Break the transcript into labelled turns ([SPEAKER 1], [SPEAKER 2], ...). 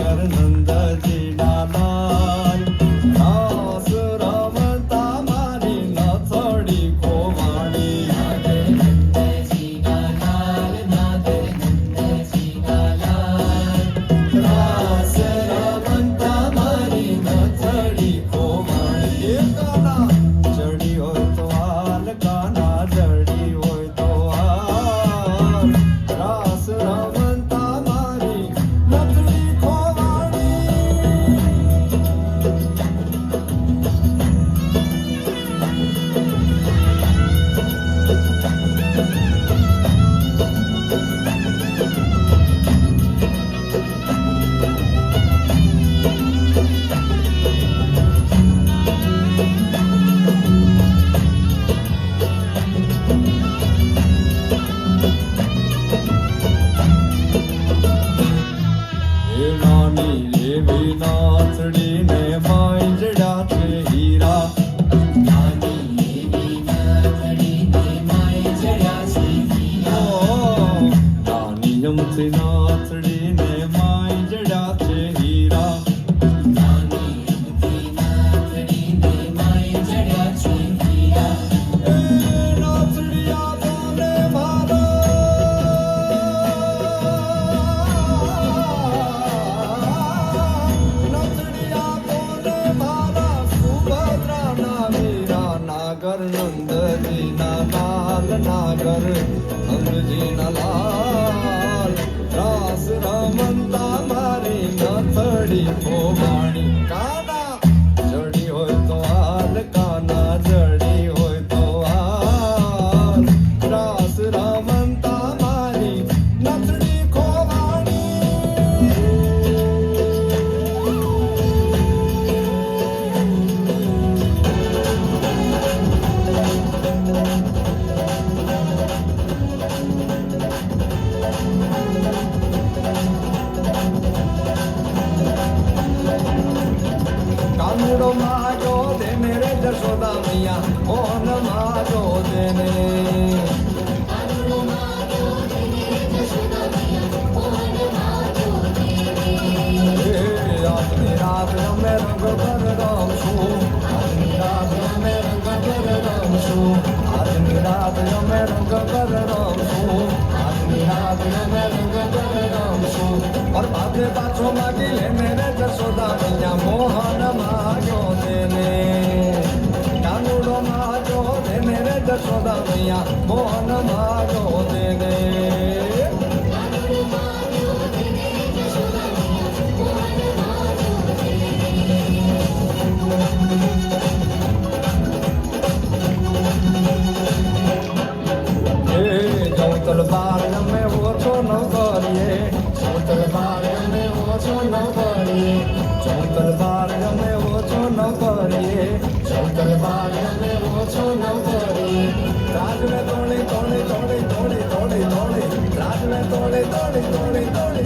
[SPEAKER 1] નાગર નંદજી લાલ રાસ રમતા મારી નથડી ખોવાણી રાસ રમતા મારી નથડી ખોવાણી એ કાના ચડી હોય તો હાલ કાના ચડી હોય તો હાલ રાસ રમતા મારી નથડી નાની એવી નાથડી ને માંજડા છે હીરા નાની અમથી નાથડી ને માંજડા છે હીરા નાથડિયા બોલે મારો નાગર નંદજી ના લાલ નાગર નંદજી ના લાલ રાસ રમતા મારી નથડી ખોવાણી કાના જડી હોય તો હાલ કાના જડી હોય તો હાલ રાસ રમતા મારી નથડી કાનુડો માજો દેને રે જશોદા મૈયા મોહન માજો દેને આજની રાત અમે રંગ પર રમશું આજની રાત અમે રંગ પર રમશું આજની રાત અમે રંગ પર રમશું આજની રાત અમે રંગ પર રમશું પર બાદે પાછો માગી લે મેરે જશોદા મૈયા મોહન માજો દેને કાનુડો માજો દેને રે જશોદા મૈયા મોહન માજો દેને તલવાર અમે ઓછો ન કરીએ તલવાર અમે ઓછો ન કરીએ તલવાર અમે ઓછો ન કરીએ તલવાર અમે ઓછો ન કરીએ રાજને તોડી તોડી તોડી તોડી તોડી તોડી રાજને તોડી તોડી તોડી તોડી